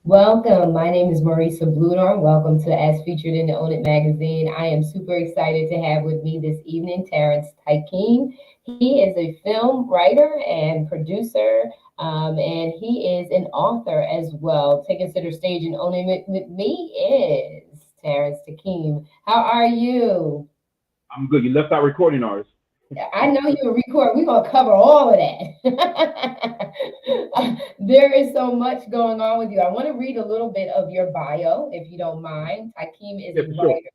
Welcome. My name is Marisa Bludor. Welcome to As Featured in the Own It magazine. I am super excited to have with me this evening Terrance Tykeem. He is a film writer and producer, and he is an author as well. Taking center stage and owning it with me is Terrance Tykeem. How are you? I'm good. You left out recording artists. I know you record. We're gonna cover all of that. There is so much going on with you. I want to read a little bit of your bio, if you don't mind. Takeem is Yeah, a for sure. writer,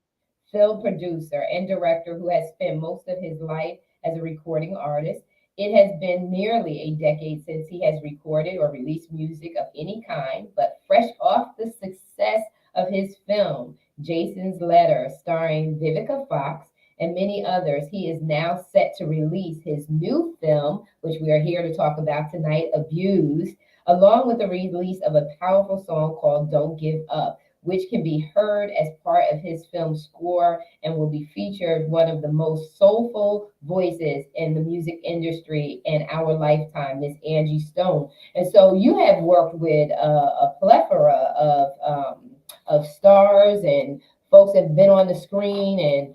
film producer, and director who has spent most of his life as a recording artist. It has been nearly a decade since he has recorded or released music of any kind, but fresh off the success of his film, Jason's Letter, starring Vivica Fox and many others, he is now set to release his new film, which we are here to talk about tonight, Abused, along with the release of a powerful song called Don't Give Up, which can be heard as part of his film score and will be featured one of the most soulful voices in the music industry in our lifetime, Miss Angie Stone. And so you have worked with a plethora of stars and folks have been on the screen and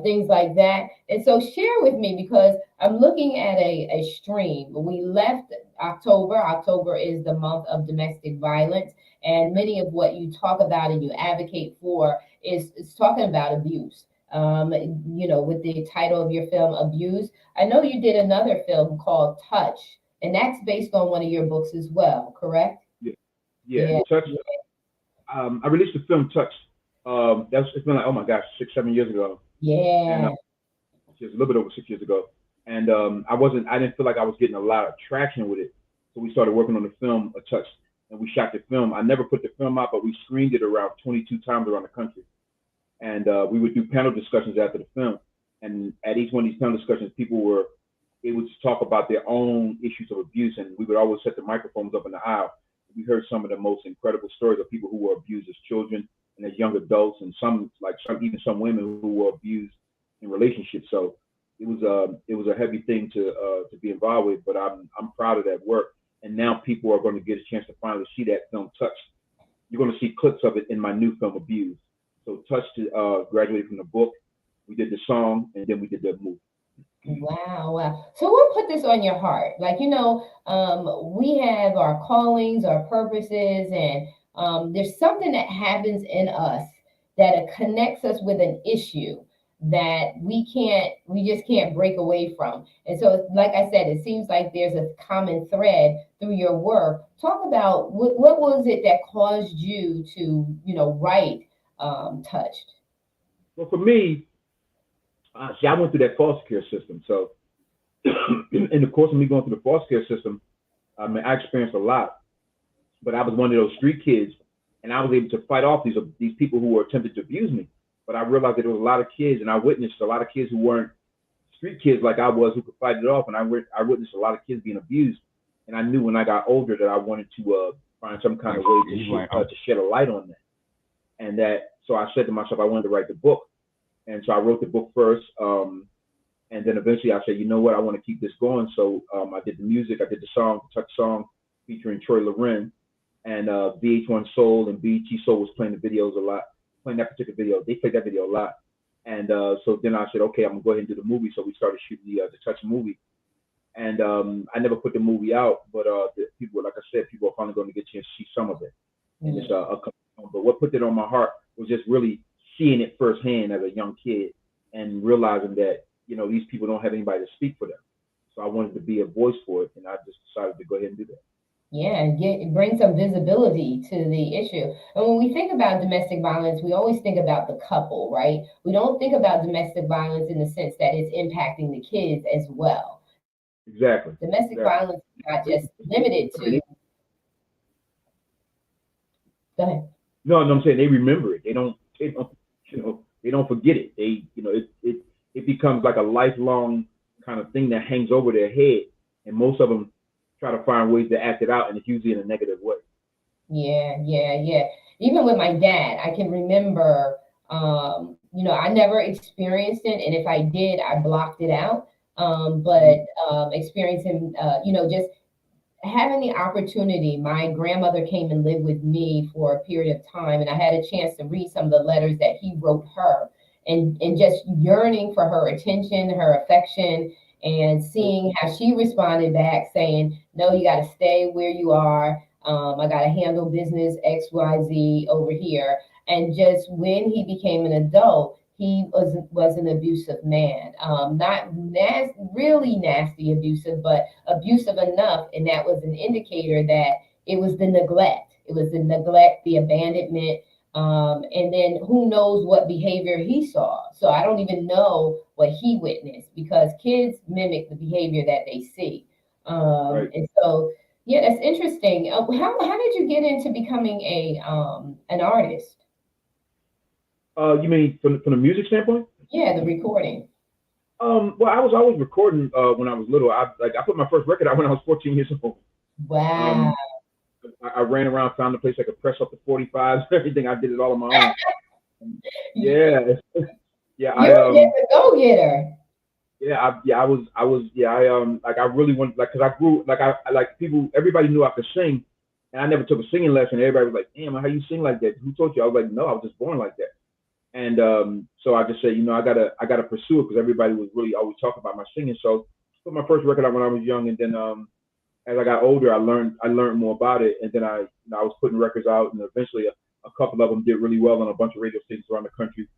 things like that. And so share with me because I'm looking at a stream. We left October. October is the month of domestic violence. And many of what you talk about and you advocate for is talking about abuse. With the title of your film, Abuse. I know you did another film called Touch, and that's based on one of your books as well, correct? Yeah, yeah. Yeah. Touch. I released the film Touch. It's been like, oh my gosh, 6, 7 years ago, and Yeah. just a little bit over 6 years ago. And I didn't feel like I was getting a lot of traction with it. So we started working on the film A Touch, and we shot the film. I never put the film out, but we screened it around 22 times around the country. And we would do panel discussions after the film. And at each one of these panel discussions, people were able to talk about their own issues of abuse, and we would always set the microphones up in the aisle. We heard some of the most incredible stories of people who were abused as children and as young adults, and even some women who were abused in relationships. So it was a heavy thing to be involved with, but I'm proud of that work. And now people are going to get a chance to finally see that film Touch. You're going to see clips of it in my new film Abused. So Touch graduated from the book. We did the song, and then we did the movie. Wow, wow. So what put this on your heart? We have our callings, our purposes, and there's something that happens in us that connects us with an issue that we just can't break away from. And so, like I said, it seems like there's a common thread through your work. Talk about what was it that caused you to, write Touched? Well, for me, see, I went through that foster care system. So in the course of me going through the foster care system, I mean, I experienced a lot, but I was one of those street kids, and I was able to fight off these people who were attempting to abuse me. But I realized that there was a lot of kids, and I witnessed a lot of kids who weren't street kids like I was, who could fight it off, and I witnessed a lot of kids being abused. And I knew when I got older that I wanted to find some kind of way to shed a light on that. And so I said to myself, I wanted to write the book. And so I wrote the book first. And then eventually I said, you know what, I want to keep this going. So I did the music, I did the song, the Touch song featuring Troy Loren. And VH1 Soul and BET Soul was playing the videos a lot, playing that particular video. They played that video a lot. And so then I said, okay, I'm going to go ahead and do the movie. So we started shooting the Touch movie. And I never put the movie out, but the people, like I said, people are finally going to get a chance to see some of it. And it's but what put it on my heart was just really seeing it firsthand as a young kid and realizing that, these people don't have anybody to speak for them. So I wanted to be a voice for it, and I just decided to go ahead and do that. Yeah, and bring some visibility to the issue. And when we think about domestic violence, we always think about the couple, right? We don't think about domestic violence in the sense that it's impacting the kids as well. Exactly. Domestic Exactly. violence is not just limited to. Go ahead. No, no, I'm saying they remember it. They don't forget it. It becomes like a lifelong kind of thing that hangs over their head, and most of them try to find ways to act it out, and it's usually in a negative way. Yeah, yeah, yeah. Even with my dad, I can remember, I never experienced it. And if I did, I blocked it out. But experiencing, just having the opportunity, my grandmother came and lived with me for a period of time, and I had a chance to read some of the letters that he wrote her, and just yearning for her attention, her affection, and seeing how she responded back saying, no, you got to stay where you are. I got to handle business XYZ over here. And just when he became an adult, he was an abusive man, not really nasty abusive, but abusive enough, and that was an indicator that it was the neglect. It was the neglect, the abandonment, and then who knows what behavior he saw. So I don't even know what he witnessed, because kids mimic the behavior that they see. Right. And so, yeah, that's interesting. How did you get into becoming an artist? You mean from the music standpoint? Yeah, the recording. Well, I was always recording when I was little. I put my first record out when I was 14 years old. Wow. I ran around, found a place I could press up the 45s, everything. I did it all on my own. Yeah, yeah. You're just a go-getter. I was, like I really wanted, like, cause I grew, like I like people, everybody knew I could sing, and I never took a singing lesson. Everybody was like, "Damn, how you sing like that? Who taught you?" I was like, "No, I was just born like that." And so I just said, I gotta pursue it, because everybody was really always talking about my singing. So I put my first record out when I was young, and then as I got older, I learned more about it, and then I was putting records out, and eventually a couple of them did really well on a bunch of radio stations around the country.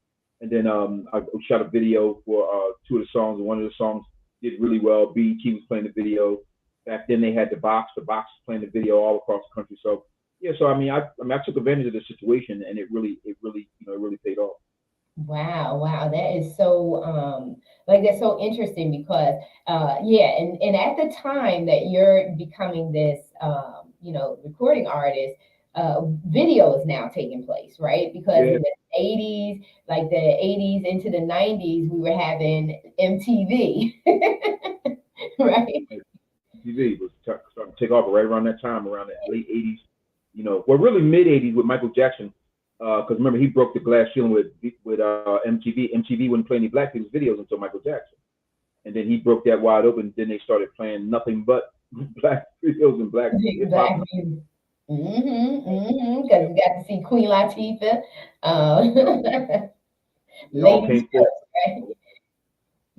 And then I shot a video for 2 of the songs, and one of the songs did really well. BET was playing the video. Back then they had the box was playing the video all across the country. So yeah, so I took advantage of the situation, and it really paid off. Wow, that is so that's so interesting, because and at the time that you're becoming this recording artist, video is now taking place, right? Because in the 80s, like the 80s into the 90s, we were having MTV. Right? MTV was starting to take off right around that time, around the late 80s, well, really mid 80s with Michael Jackson. Because remember, he broke the glass ceiling with MTV. MTV wouldn't play any black people's videos until Michael Jackson, and then he broke that wide open. Then they started playing nothing but black videos and black hip hop. Because you got to see Queen Latifah, Lady Stokes,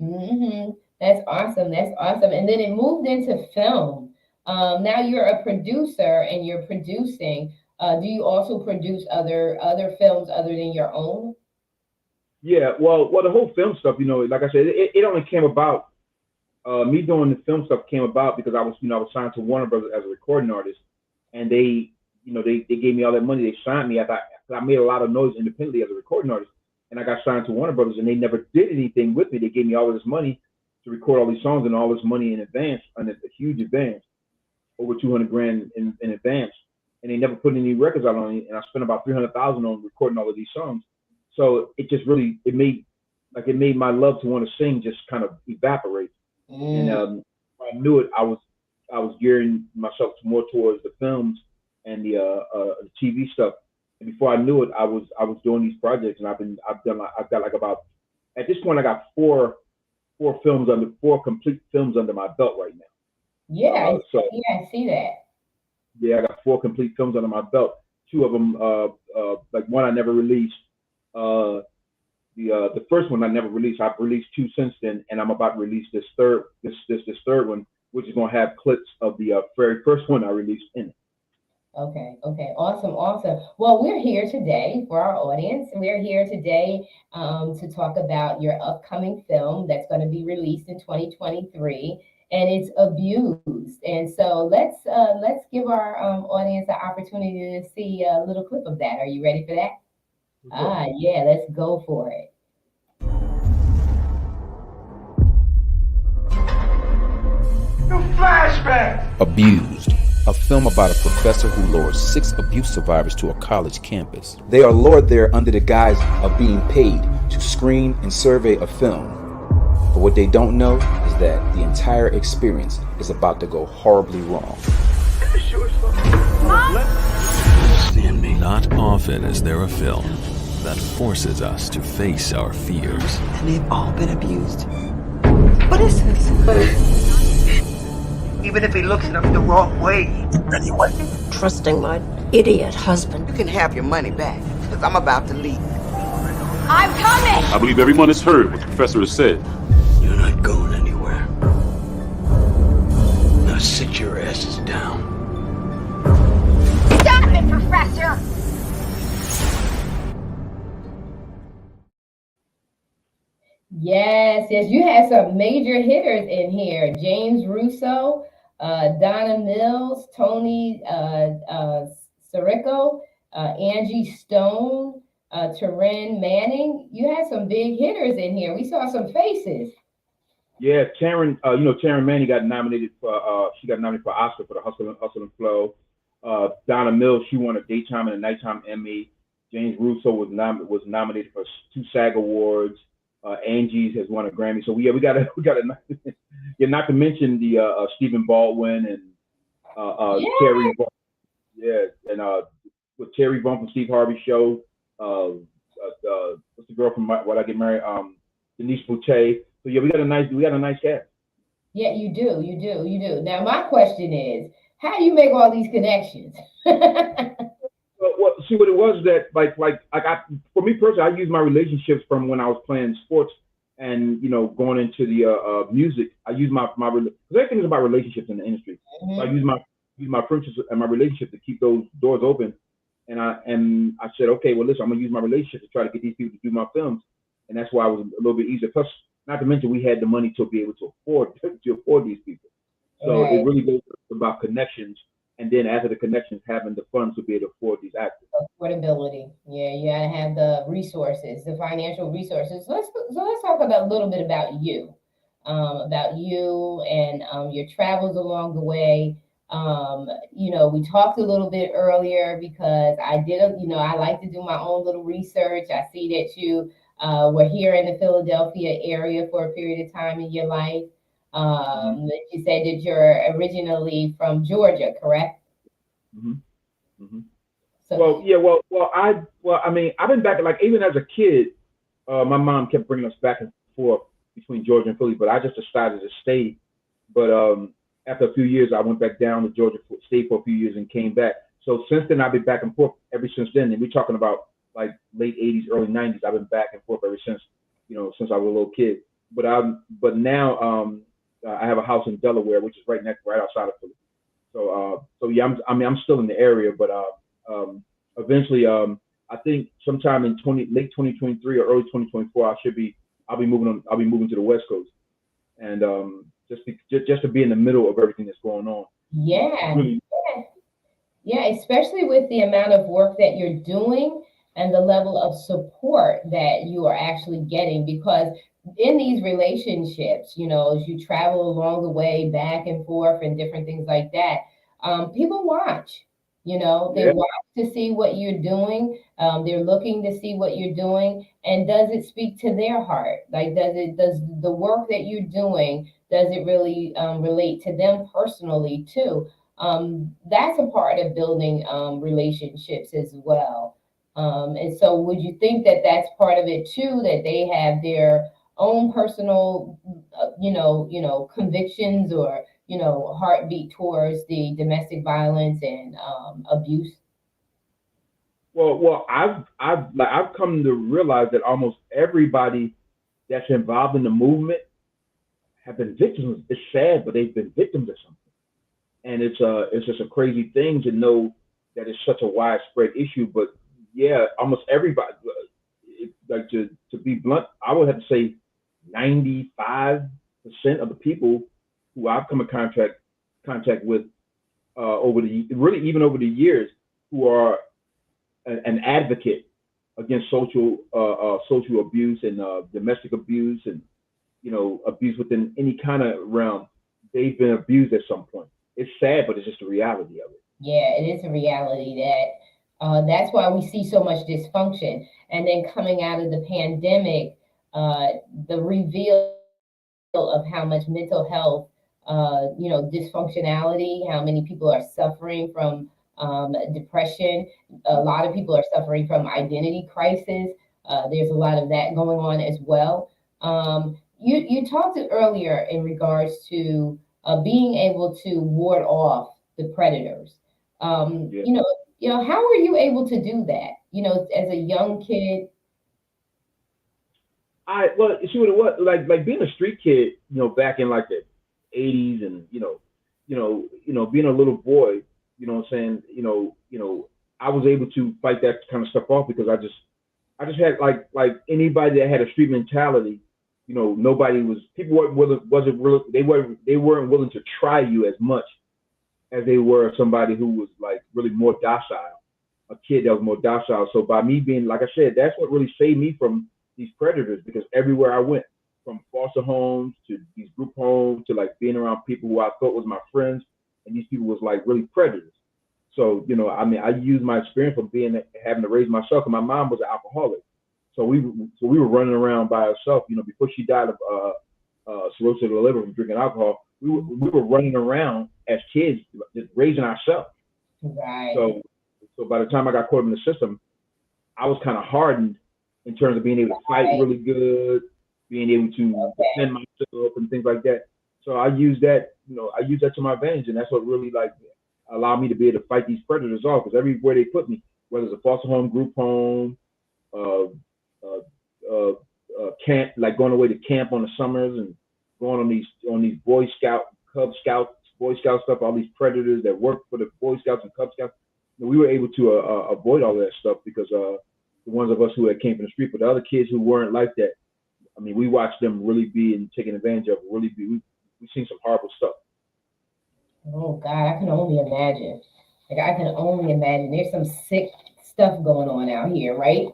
right? That's awesome. And then it moved into film. Now you're a producer and you're producing. Do you also produce other films other than your own? Yeah, well, the whole film stuff, like I said, it only came about. Me doing the film stuff came about because I was signed to Warner Brothers as a recording artist, and they gave me all that money. They signed me after I made a lot of noise independently as a recording artist, and I got signed to Warner Brothers, and they never did anything with me. They gave me all of this money to record all these songs, and all this money in advance, and a huge advance, over $200,000 in advance. And they never put any records out on it, and I spent about $300,000 on recording all of these songs. So it just really made my love to want to sing just kind of evaporate. And I knew it. I was gearing myself more towards the films and the TV stuff. And before I knew it, I was doing these projects, and I've got like about, at this point I got four complete films under my belt right now. Yeah, I see that. Yeah, I got 4 complete films under my belt. 2 of them, like one I never released. The first one I never released. I've released 2 since then, and I'm about to release this third one, which is gonna have clips of the very first one I released in it. Okay, awesome. Well, we're here today for our audience. We're here today to talk about your upcoming film that's going to be released in 2023. And it's Abused. And so let's give our audience the opportunity to see a little clip of that. Are you ready for that? Yeah, let's go for it. Flashback! Abused, a film about a professor who lures 6 abuse survivors to a college campus. They are lured there under the guise of being paid to screen and survey a film. But what they don't know is that the entire experience is about to go horribly wrong. Not often is there a film that forces us to face our fears. And they've all been abused. What is this? even if he looks at him the wrong way. Anyway, Trusting my idiot husband. You can have your money back, because I'm about to leave. I'm coming! I believe everyone has heard what the professor has said. You're not going anywhere. Now sit your asses down. Stop it, Professor! Yes, you had some major hitters in here. James Russo, Donna Mills, Tony Sirico, Angie Stone, Terrance Manning. You had some big hitters in here. We saw some faces. Yeah, Taryn, Taryn Manning got nominated for Oscar for the Hustle and Flow. Donna Mills, she won a daytime and a nighttime Emmy. James Russo was nominated for 2 SAG awards. Angie's has won a Grammy. So we got a yeah, not to mention the Stephen Baldwin and Terry Vaughn. Yeah, and with Terry Vaughn from Steve Harvey's show. What's the girl from When I Get Married? Denise Boutte. So yeah, we got a nice cast. Yeah, you do. Now my question is, how do you make all these connections? Well, see what it was that for me personally, I use my relationships from when I was playing sports and going into the music. I use my because everything is about relationships in the industry. Mm-hmm. So I use my friendships and my relationship to keep those doors open. And I said, okay, well listen, I'm gonna use my relationship to try to get these people to do my films, and that's why it was a little bit easier. Plus, not to mention we had the money to be able to afford these people. So Right. It really goes about connections. And then after the connections, having the funds to be able to afford these actors. Affordability. Yeah, you gotta have the resources, the financial resources. Let's talk about a little bit about you and your travels along the way. We talked a little bit earlier because I like to do my own little research. I see that you were here in the Philadelphia area for a period of time in your life. You said that you're originally from Georgia, correct? Mm-hmm. Mm-hmm. So, I've been back, like, even as a kid, my mom kept bringing us back and forth between Georgia and Philly, but I just decided to stay. But after a few years, I went back down to Georgia, stayed for a few years and came back. So since then, I've been back and forth ever since then. And we're talking about like late 80s, early 90s. I've been back and forth ever since, since I was a little kid. But now I have a house in Delaware, which is right outside of Philly. So yeah, I'm still in the area, but eventually, I think sometime in late 2023 or early 2024, I'll be moving to the West Coast, and just to be in the middle of everything that's going on. Yeah, yeah, especially with the amount of work that you're doing and the level of support that you are actually getting, because in these relationships, as you travel along the way back and forth and different things like that, people watch. They watch to see what you're doing. They're looking to see what you're doing, and does it speak to their heart? Like, does the work that you're doing, does it really relate to them personally too? That's a part of building relationships as well. And so, would you think that that's part of it too? That they have their own personal, convictions or heartbeat towards the domestic violence and abuse? Well, I've come to realize that almost everybody that's involved in the movement have been victims. It's sad, but they've been victims of something, and it's just a crazy thing to know that it's such a widespread issue. But yeah, almost everybody. Like to be blunt, I would have to say 95% of the people who I've come in contact with over the years, who are an advocate against social abuse and domestic abuse and abuse within any kind of realm. They've been abused at some point. It's sad, but it's just the reality of it. Yeah, it is a reality that's why we see so much dysfunction. And then coming out of the pandemic, the reveal of how much mental health, dysfunctionality, how many people are suffering from depression. A lot of people are suffering from identity crisis. There's a lot of that going on as well. You talked earlier in regards to being able to ward off the predators. How were you able to do that? As a young kid. Well, see what it was like being a street kid, back in like the '80s, and being a little boy, what I'm saying, I was able to fight that kind of stuff off because I just had like anybody that had a street mentality, people weren't willing to try you as much as they were somebody who was like really more docile, a kid that was more docile. So by me being, like I said, that's what really saved me from these predators, because everywhere I went, from foster homes to these group homes to like being around people who I thought was my friends, and these people was like really predators. So, I used my experience from having to raise myself, and my mom was an alcoholic. So we were running around by ourselves, before she died of cirrhosis of the liver from drinking alcohol. We were running around as kids, just raising ourselves. Right. So by the time I got caught in the system, I was kind of hardened in terms of being able to fight really good, being able to defend myself and things like that. So I use that, to my advantage, and that's what really allowed me to be able to fight these predators off. Because everywhere they put me, whether it's a foster home, group home, camp, like going away to camp on the summers and going on these Boy Scout, Cub Scout, Boy Scout stuff, all these predators that work for the Boy Scouts and Cub Scouts, we were able to avoid all that stuff because the ones of us who had came from the street, but the other kids who weren't like that, we watched them really be taken advantage of. We've seen some horrible stuff. Oh God, I can only imagine. There's some sick stuff going on out here, right?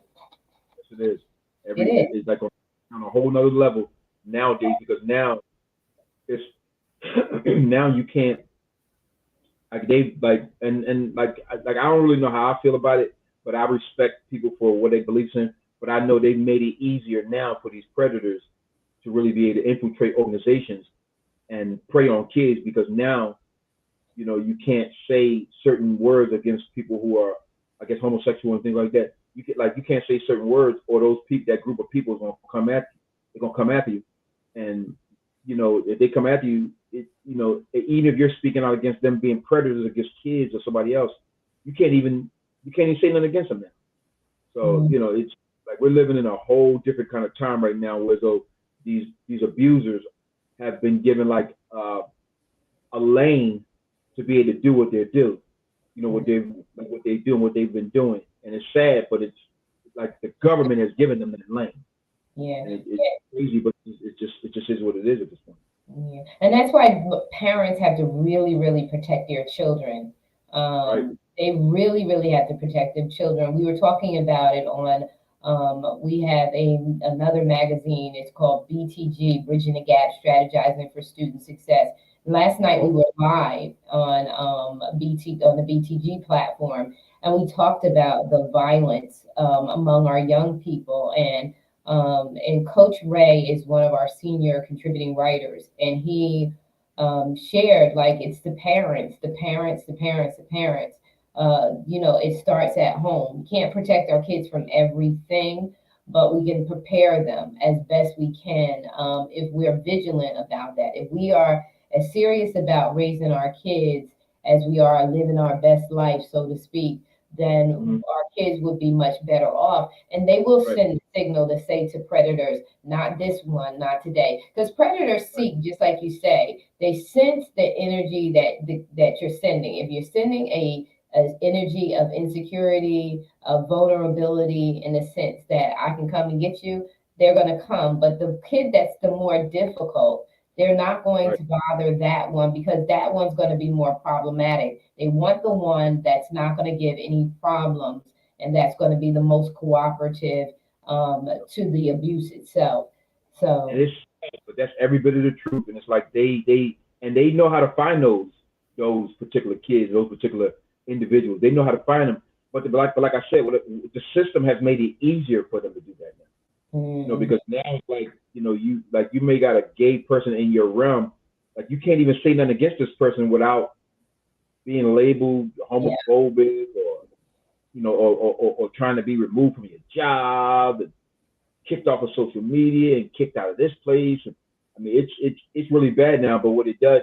Yes, it is. It's like on a whole nother level nowadays, because now it's now you can't I don't really know how I feel about it, but I respect people for what they believe in. But I know they've made it easier now for these predators to really be able to infiltrate organizations and prey on kids, because now, you can't say certain words against people who are, I guess, homosexual and things like that. You can't say certain words, or that group of people is gonna come at you. They're gonna come after you, and if they come after you, even if you're speaking out against them being predators against kids or somebody else, you can't even say nothing against them now. So it's like we're living in a whole different kind of time right now, where these abusers have been given like a lane to be able to do what they do, what they do and what they've been doing. And it's sad, but it's like the government has given them that lane. Yeah, and it's crazy, but it just is what it is at this point. Yeah, and that's why parents have to really, really protect their children. Right. They really, really have to protect their children. We were talking about it on. We have another magazine. It's called BTG, Bridging the Gap: Strategizing for Student Success. Last night we were live on the BTG platform, and we talked about the violence among our young people. And Coach Ray is one of our senior contributing writers, and he shared, like, it's the parents. It starts at home. We can't protect our kids from everything, but we can prepare them as best we can if we're vigilant about that. If we are as serious about raising our kids as we are living our best life, so to speak, then our kids would be much better off. And they will send a signal to say to predators, not this one, not today. Because predators seek, just like you say, they sense the energy that you're sending. If you're sending an energy of insecurity, of vulnerability, in the sense that I can come and get you, they're going to come. But the kid that's the more difficult, they're not going to bother that one, because that one's going to be more problematic. They want the one that's not going to give any problems, and that's going to be the most cooperative to the abuse itself. So, but that's every bit of the truth. And it's like they know how to find those particular kids, those particular individuals. They know how to find them. But like I said, the system has made it easier for them to do that now. Because now it's like, you may got a gay person in your realm, like you can't even say nothing against this person without being labeled homophobic, or trying to be removed from your job and kicked off of social media and kicked out of this place. And, it's really bad now. But what it does,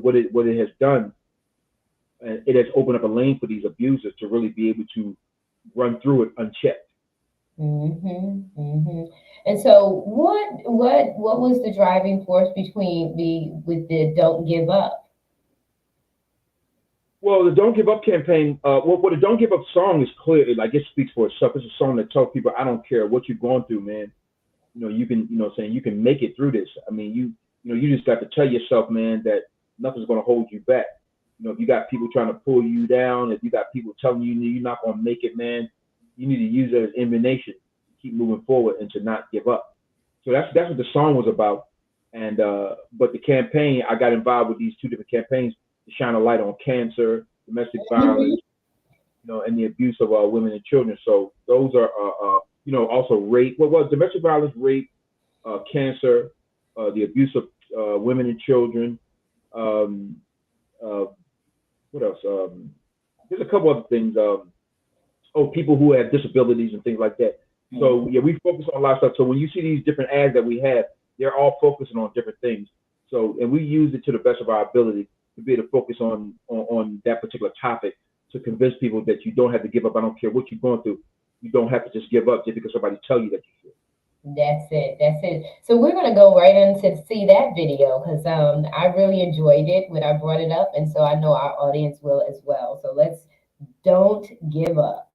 what it has done, it has opened up a lane for these abusers to really be able to run through it unchecked. And so, what was the driving force with the Don't Give Up? Well, the Don't Give Up campaign, the Don't Give Up song is clear. Like, it speaks for itself. It's a song that tells people, I don't care what you're going through, man. You can, you can make it through this. I mean, you just got to tell yourself, man, that nothing's going to hold you back. If you got people trying to pull you down, if you got people telling you you're not going to make it, man, you need to use it as ammunition to keep moving forward and to not give up. So that's what the song was about. And but the campaign, I got involved with these two different campaigns to shine a light on cancer, domestic violence, and the abuse of women and children. So those are, also rape. Well, domestic violence, rape, cancer, the abuse of women and children. What else? There's a couple other things. People who have disabilities and things like that. So yeah, we focus on a lot of stuff. So when you see these different ads that we have, they're all focusing on different things. So, and we use it to the best of our ability to be able to focus on that particular topic to convince people that you don't have to give up. I don't care what you're going through. You don't have to just give up just because somebody tell you that you should. That's it. So we're going to go right in to see that video because I really enjoyed it when I brought it up. And so I know our audience will as well. So let's Don't Give Up.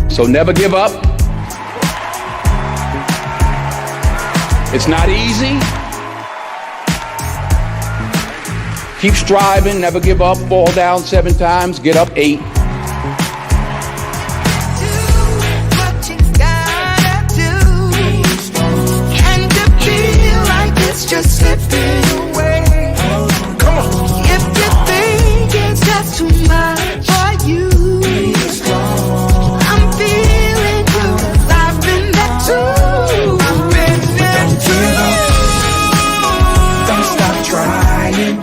So never give up. It's not easy. Keep striving, never give up, fall down 7 times, get up 8. Just slipping away. Come on. If you think it's just too much for you, I'm feeling you. 'Cause I've been there too. I've been there too. Don't stop trying.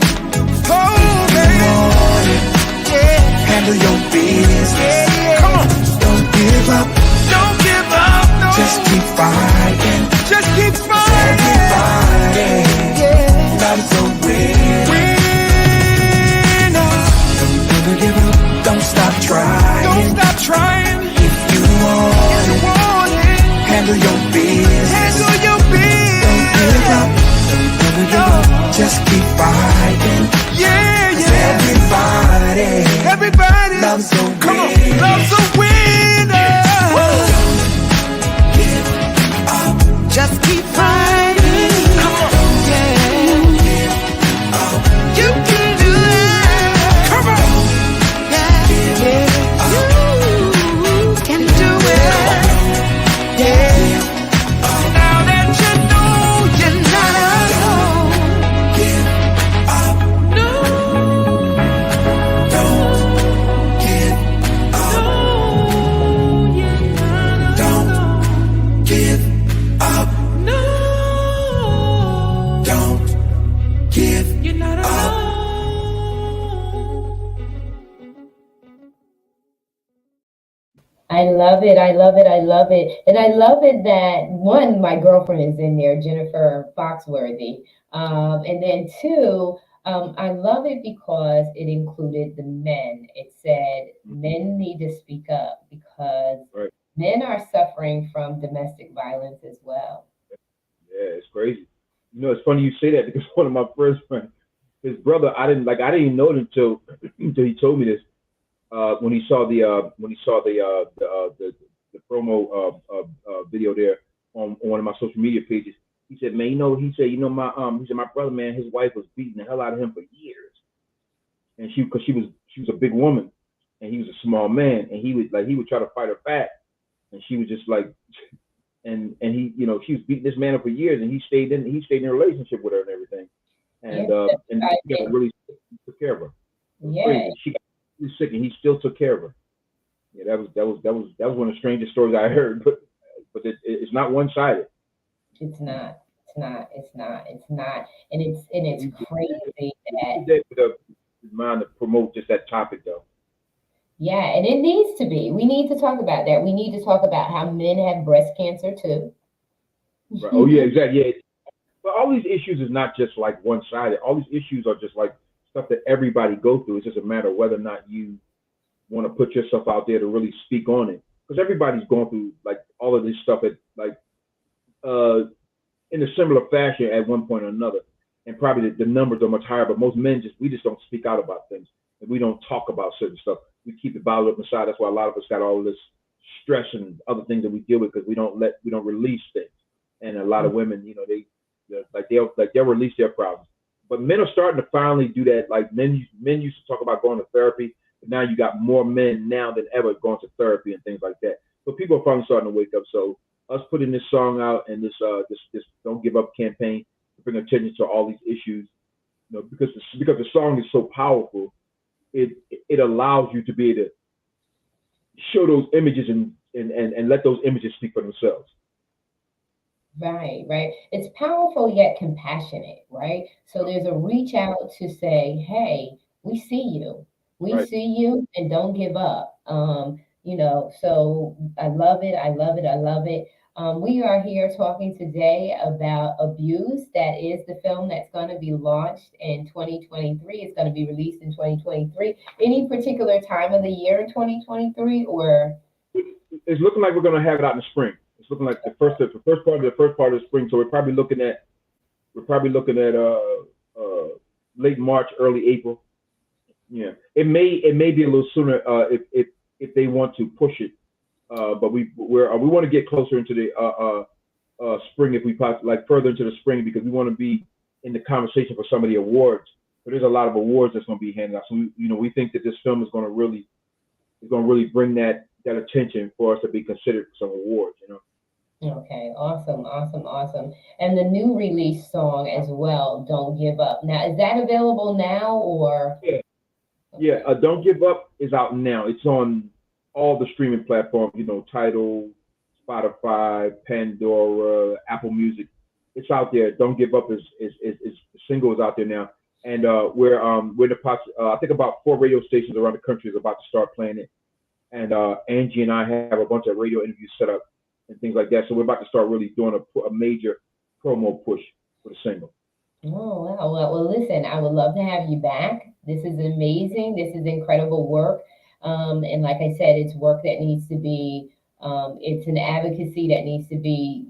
Oh, baby. Yeah. Handle your business. Yeah. Come on. Don't give up. Don't give up. No. Just keep fighting. Just keep fighting. Love's a winner. Don't ever give up. Don't stop trying. Don't stop trying. If you want it, handle your business. Handle your business. Don't give up. Don't ever give up. Just keep fighting. Yeah, yeah. Everybody loves a winner. Come on, loves a winner. Don't give up. Just keep fighting. I love it. I love it. I love it. And I love it that one, my girlfriend is in there, Jennifer Foxworthy. And then two, I love it because it included the men. It said men need to speak up because men are suffering from domestic violence as well. Yeah, it's crazy. It's funny you say that because one of my first friends, his brother, I didn't even know it until he told me this. When he saw the promo video there on one of my social media pages, he said, man, my brother, man, his wife was beating the hell out of him for years, and she was a big woman, and he was a small man, and he would try to fight her back, and she was just like, and he, she was beating this man up for years, and he stayed in a relationship with her and everything, and he really took care of her. Yeah. She got really sick, and he still took care of her. Yeah, that was one of the strangest stories I heard, but it's not one-sided. It's not, and it's crazy that with mind to promote just that topic though. Yeah, and it needs to be. We need to talk about that. We need to talk about how men have breast cancer too. Right. Oh yeah, exactly. Yeah. But all these issues is not just like one-sided. All these issues are just like stuff that everybody go through. It's just a matter of whether or not you want to put yourself out there to really speak on it. Because everybody's going through like all of this stuff at like in a similar fashion at one point or another. And probably the numbers are much higher, but most men we just don't speak out about things. And we don't talk about certain stuff. We keep it bottled up inside. That's why a lot of us got all this stress and other things that we deal with because we don't release things. And a lot of women, you know, they'll release their problems. But men are starting to finally do that. Like men used to talk about going to therapy, but now you got more men now than ever going to therapy and things like that. So people are finally starting to wake up. So us putting this song out and this Don't Give Up campaign to bring attention to all these issues, you know, because the song is so powerful, it allows you to be able to show those images and let those images speak for themselves. Right, right. It's powerful yet compassionate, right? So there's a reach out to say, hey, we see you. We Right. see you and don't give up. You know, so I love it. I love it. I love it. We are here talking today about Abuse. That is the film that's going to be launched in 2023. It's going to be released in 2023. Any particular time of the year in 2023 or? It's looking like we're going to have it out in the spring. It's looking like the first part of the spring. So we're probably looking at late March, early April. Yeah, it may be a little sooner if they want to push it. But we want to get closer into the spring if we possibly, like further into the spring, because we want to be in the conversation for some of the awards. But there's a lot of awards that's going to be handed out. So we think that this film is going to really bring that attention for us to be considered for some awards. You know. Okay, awesome. And the new release song as well, Don't Give Up. Now, is that available now or? Yeah, Don't Give Up is out now. It's on all the streaming platforms, you know, Tidal, Spotify, Pandora, Apple Music. It's out there. Don't Give Up is the single is out there now. And we're in the process, I think about 4 radio stations around the country is about to start playing it. And Angie and I have a bunch of radio interviews set up and things like that. So we're about to start really doing a major promo push for the single. Oh, wow. Well, listen, I would love to have you back. This is amazing. This is incredible work. And like I said, it's work that needs to be, it's an advocacy that needs to be,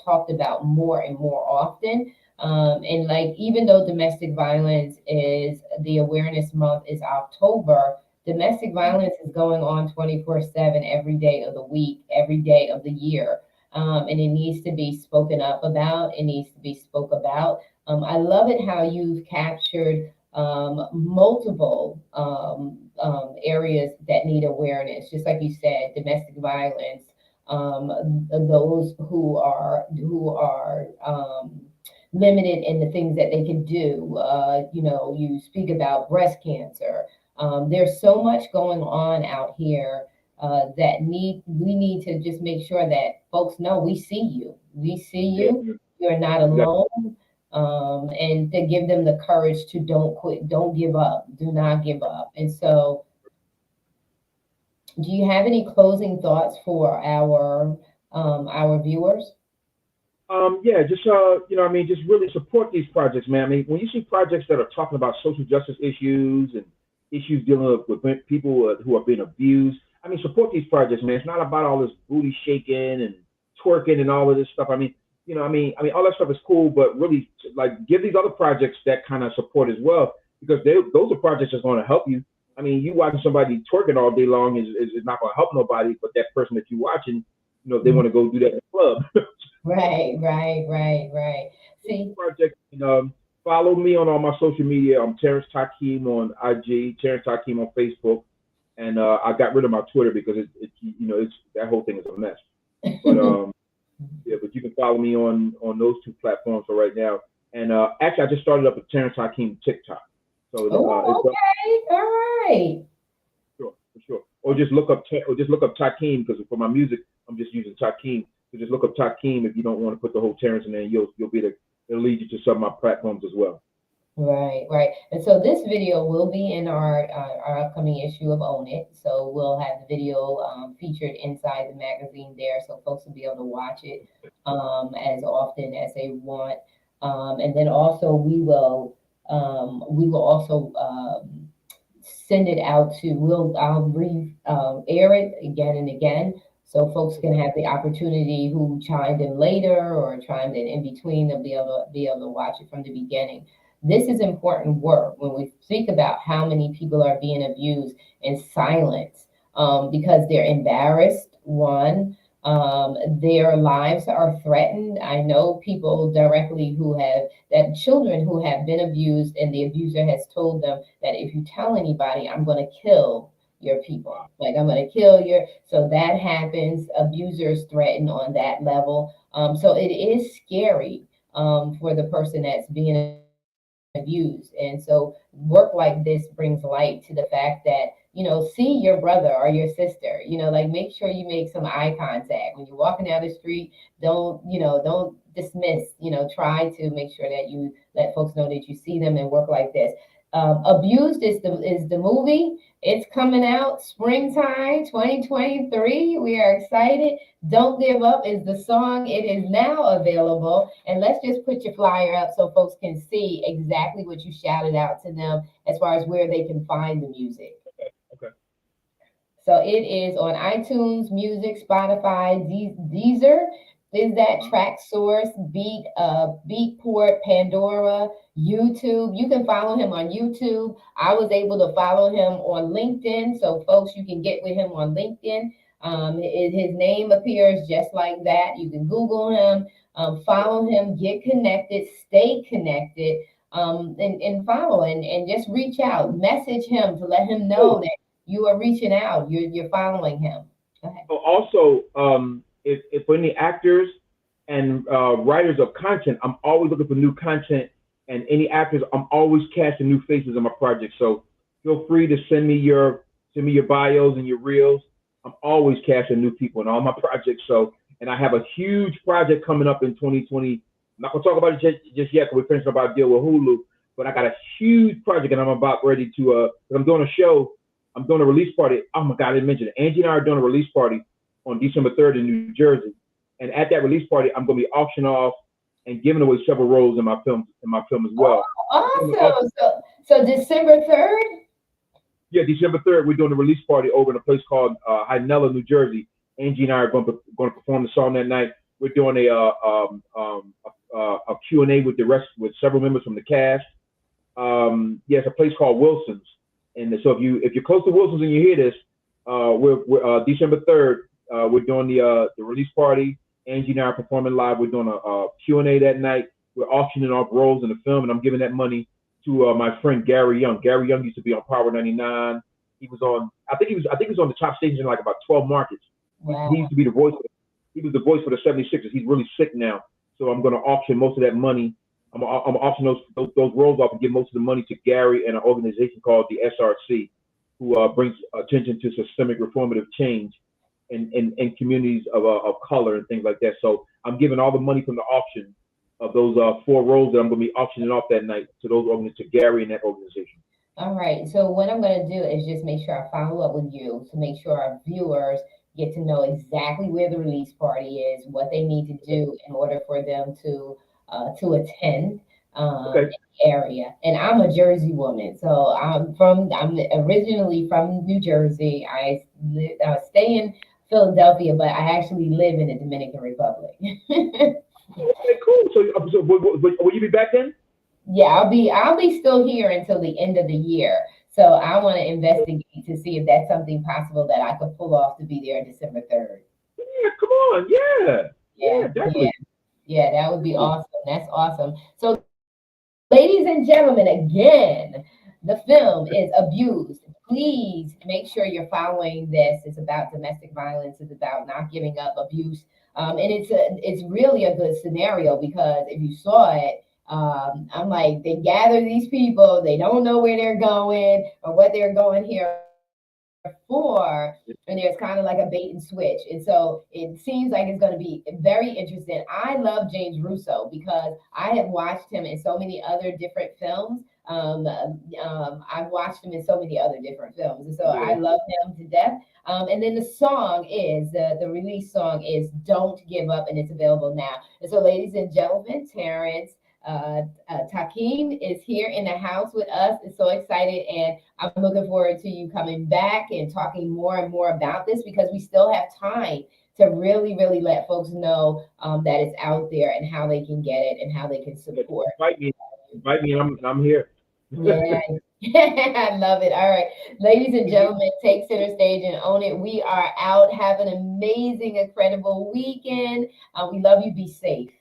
talked about more and more often. And like, even though domestic violence is, the awareness month is October, domestic violence is going on 24/7 every day of the week, every day of the year. And it needs to be spoken up about. It needs to be spoke about. I love it how you've captured multiple areas that need awareness. Just like you said, domestic violence, those who are limited in the things that they can do. You speak about breast cancer. There's so much going on out here that we need to just make sure that folks know we see you. We see you. You're not alone. And to give them the courage to don't quit, don't give up, do not give up. And so, do you have any closing thoughts for our viewers? Just just really support these projects, man. I mean, when you see projects that are talking about social justice issues and issues dealing with people who are being abused, I mean, support these projects, man. It's not about all this booty shaking and twerking and all of this stuff. I mean, all that stuff is cool, but really, like, give these other projects that kind of support as well, because those are projects that's going to help you. I mean, you watching somebody twerking all day long is not going to help nobody, but that person that you're watching, they want to go do that in the club. Right. See, project. Follow me on all my social media. I'm Terrance Tykeem on IG, Terrance Tykeem on Facebook, and I got rid of my Twitter because it's that whole thing is a mess. But but you can follow me on those 2 platforms for right now. And actually, I just started up a Terrance Tykeem TikTok. So okay, all right. For sure. Or just look up Tykeem, because for my music, I'm just using Tykeem. So just look up Tykeem if you don't want to put the whole Terrance in there. You'll be it'll lead you to some of my platforms as well. Right, right. And so this video will be in our upcoming issue of Own It. So we'll have the video featured inside the magazine there, so folks will be able to watch it as often as they want. And then also we will also send it out to I'll air it again and again, so folks can have the opportunity who chimed in later or chimed in between. They'll be able to watch it from the beginning. This is important work when we speak about how many people are being abused in silence, because they're embarrassed. One, their lives are threatened. I know people directly who have that children who have been abused, and the abuser has told them that if you tell anybody, I'm going to kill your people. Like, I'm going to kill your. So that happens. Abusers threaten on that level. So it is scary for the person that's being abused. And so work like this brings light to the fact that, see your brother or your sister, like make sure you make some eye contact when you're walking down the street. Don't dismiss, try to make sure that you let folks know that you see them, and work like this. Abused is the movie. It's coming out springtime 2023. We are excited. Don't Give Up is the song. It is now available. And let's just put your flyer up so folks can see exactly what you shouted out to them as far as where they can find the music. Okay. So it is on iTunes, Music, Spotify, Deezer. Is that Track Source, Beatport, Pandora, YouTube. You can follow him on YouTube. I was able to follow him on LinkedIn, so folks, you can get with him on LinkedIn. His name appears just like that. You can Google him, follow him, get connected, stay connected, and follow and just reach out, message him to let him know that you are reaching out. You're following him. Okay. Also, if for any actors and writers of content, I'm always looking for new content, and any actors, I'm always casting new faces on my project. So feel free to send me your bios and your reels. I'm always casting new people in all my projects. So, and I have a huge project coming up in 2020. I'm not gonna talk about it just yet because we're finishing up our deal with Hulu. But I got a huge project, and I'm about ready to. I'm doing a show. I'm doing a release party. Oh my God, I didn't mention it. Angie and I are doing a release party on December 3rd in New Jersey. And at that release party, I'm going to be auctioning off and giving away several roles in my film as well. Oh, awesome. So December 3rd? Yeah, December 3rd, we're doing a release party over in a place called Hynella, New Jersey. Angie and I are going to perform the song that night. We're doing a Q&A with several members from the cast. It's a place called Wilson's. And so if you're close to Wilson's and you hear this, we're December 3rd, we're doing the release party. Angie and I are performing live. We're doing a Q&A that night. We're auctioning off roles in the film, and I'm giving that money to my friend Gary Young. Gary Young used to be on Power 99. He was on, I think he was on the top stations in like about 12 markets. Wow. He used to be the voice. He was the voice for the 76ers. He's really sick now, so I'm going to auction most of that money. I'm auction those roles off and give most of the money to Gary and an organization called the SRC, who brings attention to systemic reformative change in communities of color and things like that. So I'm giving all the money from the auction of those 4 roles that I'm going to be auctioning off that night to Gary and that organization. All right. So what I'm going to do is just make sure I follow up with you to make sure our viewers get to know exactly where the release party is, what they need to do in order for them to attend the area. And I'm a Jersey woman, so I'm originally from New Jersey. I stay in Philadelphia, but I actually live in the Dominican Republic. Okay, cool. So will you be back then? Yeah, I'll be still here until the end of the year. So I want to investigate to see if that's something possible that I could pull off to be there December 3rd. Yeah, come on. Yeah, definitely. Yeah, that would be awesome. That's awesome. So, ladies and gentlemen, again, the film is Abused. Please make sure you're following this. It's about domestic violence. It's about not giving up abuse. And it's really a good scenario because if you saw it, I'm like, they gather these people. They don't know where they're going or what they're going here 4, and there's kind of like a bait and switch. And so it seems like it's going to be very interesting. I love James Russo because I have watched him in so many other different films. I've watched him in so many other different films. And so I love him to death. And then the song is, the release song is Don't Give Up, and it's available now. And so, ladies and gentlemen, Terrance Tykeem is here in the house with us. It's so excited, and I'm looking forward to you coming back and talking more and more about this, because we still have time to really, really let folks know that it's out there and how they can get it and how they can support. Invite me, and I'm here. Yeah, I love it. All right, ladies and gentlemen, take center stage and own it. We are out. Have an amazing, incredible weekend. We love you. Be safe.